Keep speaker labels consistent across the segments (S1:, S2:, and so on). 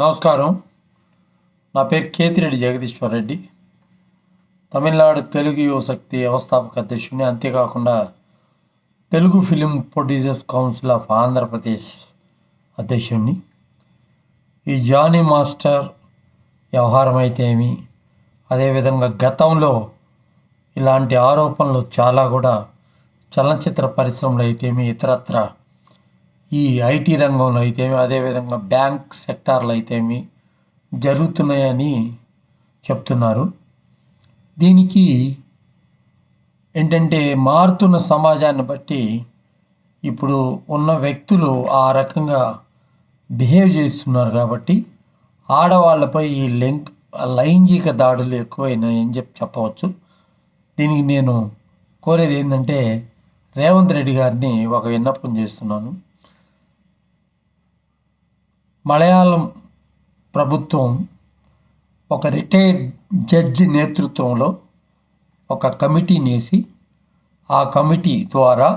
S1: నమస్కారం. నా పేరు కేతిరెడ్డి జగదీశ్వర్ రెడ్డి. తమిళనాడు తెలుగు యువశక్తి వ్యవస్థాపక అధ్యక్షుడిని, అంతేకాకుండా Telugu film producers council of Andhra Pradesh అధ్యక్షుడిని. ఈ జానీ మాస్టర్ వ్యవహారం అయితే ఏమి, అదేవిధంగా గతంలో ఇలాంటి ఆరోపణలు చాలా కూడా చలనచిత్ర పరిశ్రమలో అయితేమి, ఇతరత్ర ఈ ఐటీ రంగంలో అయితేమి, అదేవిధంగా బ్యాంక్ సెక్టార్లో అయితేమి జరుగుతున్నాయని చెప్తున్నారు. దీనికి ఏంటంటే, మారుతున్న సమాజాన్ని బట్టి ఇప్పుడు ఉన్న వ్యక్తులు ఆ రకంగా బిహేవ్ చేస్తున్నారు కాబట్టి ఆడవాళ్ళపై ఈ లైంగిక దాడులు ఎక్కువైనాయని చెప్పవచ్చు. దీనికి నేను కోరేది ఏంటంటే, రేవంత్ రెడ్డి గారిని ఒక విన్నపం చేస్తున్నాను. మలయాళం ప్రభుత్వం ఒక రిటైర్డ్ జడ్జి నేతృత్వంలో ఒక కమిటీని వేసి, ఆ కమిటీ ద్వారా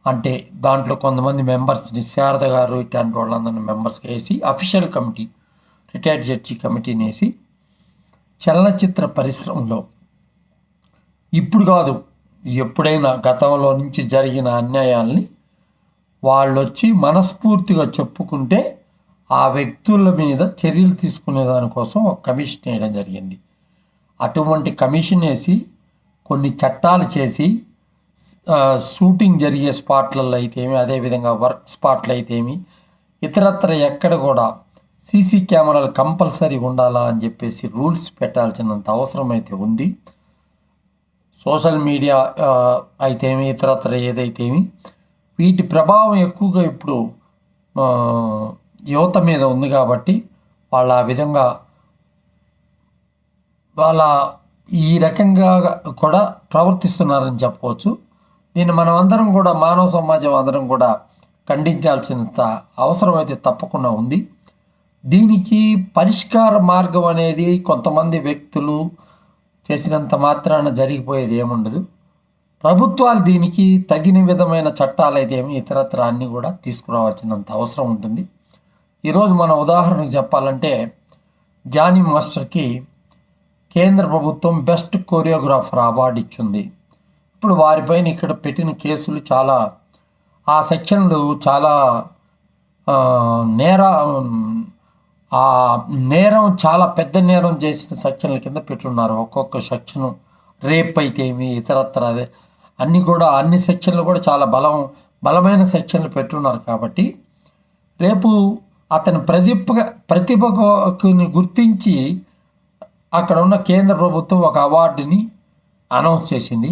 S1: అంటే దాంట్లో కొంతమంది మెంబర్స్ని, శారద గారు ఇట్లాంటి వాళ్ళందరినీ మెంబర్స్గా వేసి అఫీషియల్ కమిటీ, రిటైర్డ్ జడ్జి కమిటీని వేసి చలనచిత్ర పరిశ్రమలో ఇప్పుడు కాదు, ఎప్పుడైనా గతంలో నుంచి జరిగిన అన్యాయాల్ని వాళ్ళు వచ్చి మనస్ఫూర్తిగా చెప్పుకుంటే ఆ వ్యక్తుల మీద చర్యలు తీసుకునే దానికోసం ఒక కమిషన్ వేయడం జరిగింది. అటువంటి కమిషన్ వేసి కొన్ని చట్టాలు చేసి, షూటింగ్ జరిగే స్పాట్లలో అయితేమి, అదేవిధంగా వర్క్ స్పాట్లు అయితేమి, ఇతరత్ర ఎక్కడ కూడా సీసీ కెమెరాలు కంపల్సరీ ఉండాలా అని చెప్పేసి రూల్స్ పెట్టాల్సినంత అవసరం అయితే ఉంది. సోషల్ మీడియా అయితేమి, ఇతరత్ర ఏదైతేమి, వీటి ప్రభావం ఎక్కువగా ఇప్పుడు యువత మీద ఉంది కాబట్టి వాళ్ళ ఆ విధంగా వాళ్ళ ఈ రకంగా కూడా ప్రవర్తిస్తున్నారని చెప్పవచ్చు. దీన్ని మనం అందరం కూడా, మానవ సమాజం అందరం కూడా ఖండించాల్సినంత అవసరం అయితే తప్పకుండా ఉంది. దీనికి పరిష్కార మార్గం అనేది కొంతమంది వ్యక్తులు చేసినంత మాత్రాన జరిగిపోయేది ఏముండదు. ప్రభుత్వాలు దీనికి తగిన విధమైన చట్టాలు అయితే ఏమి, ఇతరత్ర అన్నీ కూడా తీసుకురావాల్సినంత అవసరం ఉంటుంది. ఈరోజు మన ఉదాహరణకు చెప్పాలంటే, జానీ మాస్టర్కి కేంద్ర ప్రభుత్వం బెస్ట్ కొరియోగ్రాఫర్ అవార్డు ఇచ్చింది. ఇప్పుడు వారిపైన ఇక్కడ పెట్టిన కేసులు చాలా, ఆ సెక్షన్లు చాలా నేరం చాలా పెద్ద నేరం చేసిన సెక్షన్ల కింద పెట్టున్నారు. ఒక్కొక్క సెక్షను రేప్ అయితే ఏమి, ఇతరత్ర అదే అన్నీ కూడా, అన్ని సెక్షన్లు కూడా చాలా బలమైన సెక్షన్లు పెట్టున్నారు. కాబట్టి రేపు అతని ప్రతిభని గుర్తించి అక్కడ ఉన్న కేంద్ర ప్రభుత్వం ఒక అవార్డుని అనౌన్స్ చేసింది.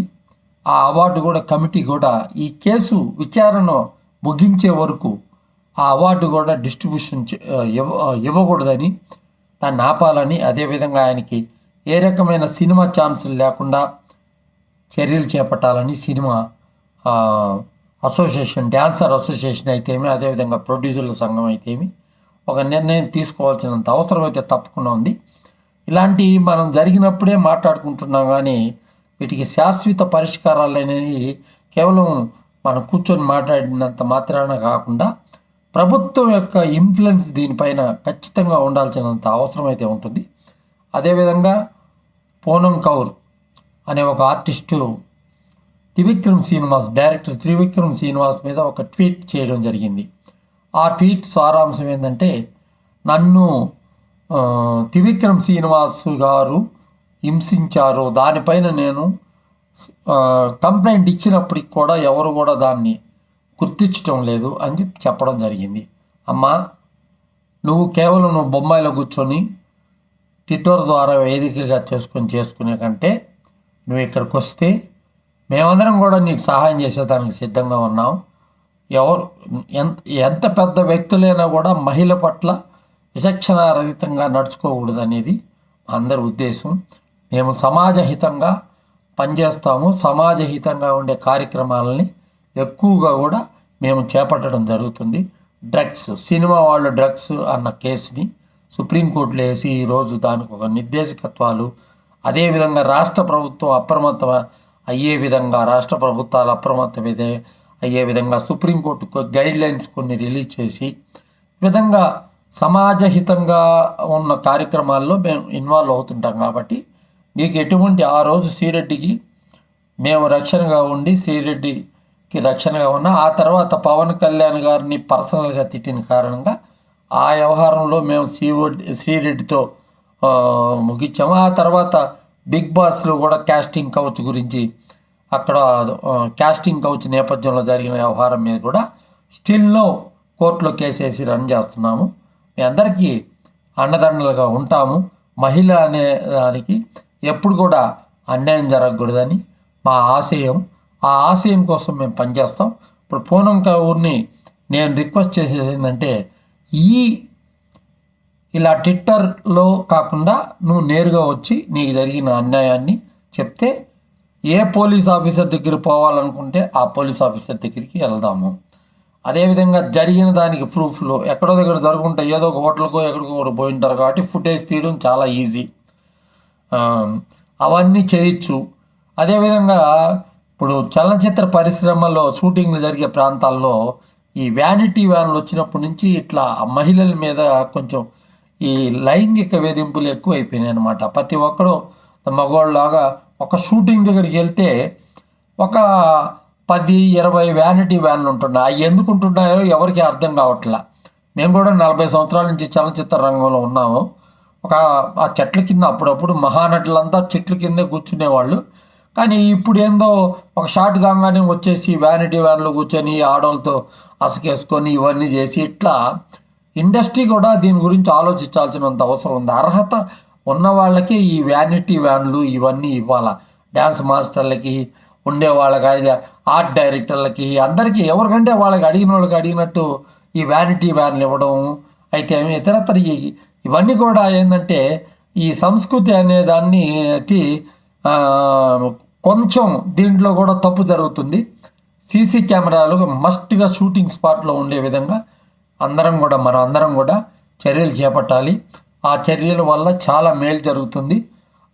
S1: ఆ అవార్డు కూడా కమిటీ కూడా ఈ కేసు విచారణ ముగించే వరకు ఆ అవార్డు కూడా డిస్ట్రిబ్యూషన్ ఇవ్వకూడదని, దాన్ని ఆపాలని, అదేవిధంగా ఆయనకి ఏ రకమైన సినిమా ఛాన్సులు లేకుండా చర్యలు చేపట్టాలని సినిమా అసోసియేషన్, డ్యాన్సర్ అసోసియేషన్ అయితేమి, అదేవిధంగా ప్రొడ్యూసర్ల సంఘం అయితేమి ఒక నిర్ణయం తీసుకోవాల్సినంత అవసరం అయితే తప్పకుండా ఉంది. ఇలాంటి మనం జరిగినప్పుడే మాట్లాడుకుంటున్నాం, కానీ వీటికి శాశ్వత పరిష్కారాలు అనేవి కేవలం మనం కూర్చొని మాట్లాడినంత మాత్రాన కాకుండా ప్రభుత్వం యొక్క ఇన్ఫ్లుయెన్స్ దీనిపైన ఖచ్చితంగా ఉండాల్సినంత అవసరం అయితే ఉంటుంది. అదేవిధంగా పూనం కౌర్ అనే ఒక ఆర్టిస్టు డైరెక్టర్ త్రివిక్రమ్ శ్రీనివాస్ మీద ఒక ట్వీట్ చేయడం జరిగింది. ఆ ట్వీట్ సారాంశం ఏంటంటే, నన్ను త్రివిక్రమ్ శ్రీనివాస్ గారు హింసించారు, దానిపైన నేను కంప్లైంట్ ఇచ్చినప్పటికి కూడా ఎవరు కూడా దాన్ని గుర్తించడం లేదు అని చెప్పడం జరిగింది. అమ్మా, నువ్వు కేవలం బొంబాయిలో కూర్చొని ట్విట్టర్ ద్వారా వేదికగా చేసుకునే కంటే నువ్వు ఇక్కడికి వస్తే మేమందరం కూడా నీకు సహాయం చేసేదానికి సిద్ధంగా ఉన్నాం. ఎంత పెద్ద వ్యక్తులైనా కూడా మహిళ పట్ల విచక్షణారహితంగా నడుచుకోకూడదు అనేది అందరి ఉద్దేశం. మేము సమాజహితంగా పనిచేస్తాము. సమాజహితంగా ఉండే కార్యక్రమాలని ఎక్కువగా కూడా మేము చేపట్టడం జరుగుతుంది. సినిమా వాళ్ళు డ్రగ్స్ అన్న కేసుని సుప్రీంకోర్టులో వేసి ఈరోజు దానికి ఒక నిర్దేశకత్వాలు, అదేవిధంగా రాష్ట్ర ప్రభుత్వం అయ్యే విధంగా, రాష్ట్ర ప్రభుత్వాలు అయ్యే విధంగా సుప్రీంకోర్టు గైడ్ లైన్స్ కొన్ని రిలీజ్ చేసి, ఈ విధంగా సమాజహితంగా ఉన్న కార్యక్రమాల్లో మేము ఇన్వాల్వ్ అవుతుంటాం కాబట్టి మీకు ఎటువంటి ఆ రోజు శ్రీరెడ్డికి మేము రక్షణగా ఉండి శ్రీరెడ్డికి రక్షణగా ఉన్న ఆ తర్వాత పవన్ కళ్యాణ్ గారిని పర్సనల్గా తిట్టిన కారణంగా ఆ వ్యవహారంలో మేము శ్రీరెడ్డితో ముగించాము. ఆ తర్వాత బిగ్ బాస్లో కూడా క్యాస్టింగ్ కౌచ్ గురించి అక్కడ క్యాస్టింగ్ కౌచ్ నేపథ్యంలో జరిగిన వ్యవహారం మీద కూడా స్టిల్లో కోర్టులో కేసేసి రన్ చేస్తున్నాము. మీ అందరికీ అండదండలుగా ఉంటాము. మహిళ అనే దానికి ఎప్పుడు కూడా అన్యాయం జరగకూడదని మా ఆశయం. ఆ ఆశయం కోసం మేము పనిచేస్తాం. ఇప్పుడు పూనం కపూర్ని నేను రిక్వెస్ట్ చేసేది ఏంటంటే ఇలా ట్విట్టర్లో కాకుండా నువ్వు నేరుగా వచ్చి నీకు జరిగిన అన్యాయాన్ని చెప్తే ఏ పోలీస్ ఆఫీసర్ దగ్గర పోవాలనుకుంటే ఆ పోలీస్ ఆఫీసర్ దగ్గరికి వెళ్దాము. అదేవిధంగా జరిగిన దానికి ప్రూఫ్లు ఎక్కడో దగ్గర జరుగుంటాయి, ఏదో ఒక హోటల్కో ఎక్కడికో కూడా పోయింటారు కాబట్టి ఫుటేజ్ తీయడం చాలా ఈజీ, అవన్నీ చేయొచ్చు. అదేవిధంగా ఇప్పుడు చలనచిత్ర పరిశ్రమలో షూటింగ్లు జరిగే ప్రాంతాల్లో ఈ వ్యానిటీ వ్యాన్లు వచ్చినప్పటి నుంచి ఇట్లా మహిళల మీద కొంచెం ఈ లైంగిక వేధింపులు ఎక్కువ అయిపోయినాయి అనమాట. ప్రతి ఒక్కరు మగవాళ్ళలాగా ఒక షూటింగ్ దగ్గరికి వెళ్తే ఒక 10-20 వ్యానిటీ వ్యాన్లు ఉంటున్నాయి. అవి ఎందుకు ఉంటున్నాయో ఎవరికి అర్థం కావట్లా. మేము కూడా 40 సంవత్సరాల నుంచి చలనచిత్ర రంగంలో ఉన్నాము. ఆ చెట్ల కింద అప్పుడప్పుడు మహానటులంతా చెట్ల కిందే కూర్చునేవాళ్ళు. కానీ ఇప్పుడు ఏందో ఒక షాట్ కాగానే వచ్చేసి వ్యానిటీ వ్యాన్లో కూర్చొని ఆడవాళ్ళతో అసకేసుకొని ఇవన్నీ చేసి ఇట్లా ఇండస్ట్రీ కూడా దీని గురించి ఆలోచించాల్సినంత అవసరం ఉంది. అర్హత ఉన్న వాళ్ళకి ఈ వ్యానిటీ వ్యాన్లు ఇవన్నీ ఇవ్వాలా. డ్యాన్స్ మాస్టర్లకి ఉండే వాళ్ళకి, ఆర్ట్ డైరెక్టర్లకి, అందరికీ ఎవరికంటే వాళ్ళకి అడిగిన వాళ్ళకి అడిగినట్టు ఈ వ్యానిటీ వ్యాన్లు ఇవ్వడం అయితే ఇతరత్ర ఇవన్నీ కూడా ఏంటంటే ఈ సంస్కృతి అనే దానికి కొంచెం దీంట్లో కూడా తప్పు జరుగుతుంది. సీసీ కెమెరాలు మస్ట్గా షూటింగ్ స్పాట్లో ఉండే విధంగా మనం అందరం కూడా చర్యలు చేపట్టాలి. ఆ చర్యల వల్ల చాలా మేలు జరుగుతుంది.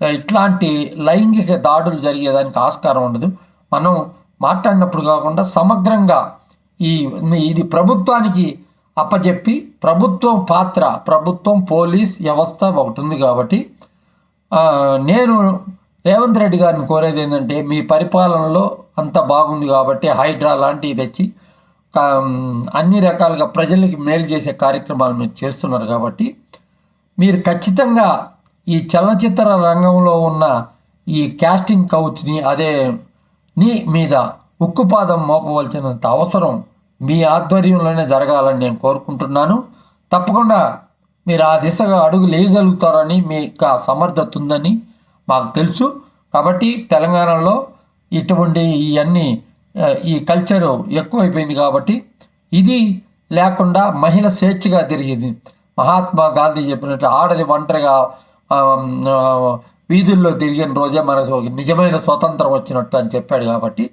S1: ఇట్లాంటి లైంగిక దాడులు జరిగేదానికి ఆస్కారం ఉండదు. మనం మాట్లాడినప్పుడు కాకుండా సమగ్రంగా ఇది ప్రభుత్వానికి అప్పచెప్పి ప్రభుత్వం పోలీస్ వ్యవస్థ ఒకటి ఉంది కాబట్టి నేను రేవంత్ రెడ్డి గారిని కోరేది ఏంటంటే మీ పరిపాలనలో అంత బాగుంది కాబట్టి హైడ్రా లాంటివి తెచ్చి అన్ని రకాలుగా ప్రజలకి మేలు చేసే కార్యక్రమాలు మీరు చేస్తున్నారు కాబట్టి మీరు ఖచ్చితంగా ఈ చలనచిత్ర రంగంలో ఉన్న ఈ క్యాస్టింగ్ కౌచ్ని మీద ఉక్కుపాదం మోపవలసినంత అవసరం మీ ఆధ్వర్యంలోనే జరగాలని నేను కోరుకుంటున్నాను. తప్పకుండా మీరు ఆ దిశగా అడుగులు వేయగలుగుతారని మీకు ఆ సమర్థత ఉందని మాకు తెలుసు. కాబట్టి తెలంగాణలో ఇటువంటి ఈ కల్చరు ఎక్కువైపోయింది కాబట్టి ఇది లేకుండా మహిళ స్వేచ్ఛగా తిరిగింది. మహాత్మా గాంధీ చెప్పినట్టు ఆడది ఒంటరిగా వీధుల్లో తిరిగిన రోజే మనకు నిజమైన స్వతంత్రం వచ్చినట్టు అని చెప్పాడు. కాబట్టి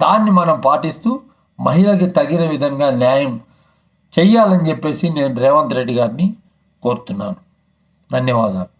S1: దాన్ని మనం పాటిస్తూ మహిళకి తగిన విధంగా న్యాయం చెయ్యాలని చెప్పేసి నేను రేవంత్ రెడ్డి గారిని కోరుతున్నాను. ధన్యవాదాలు.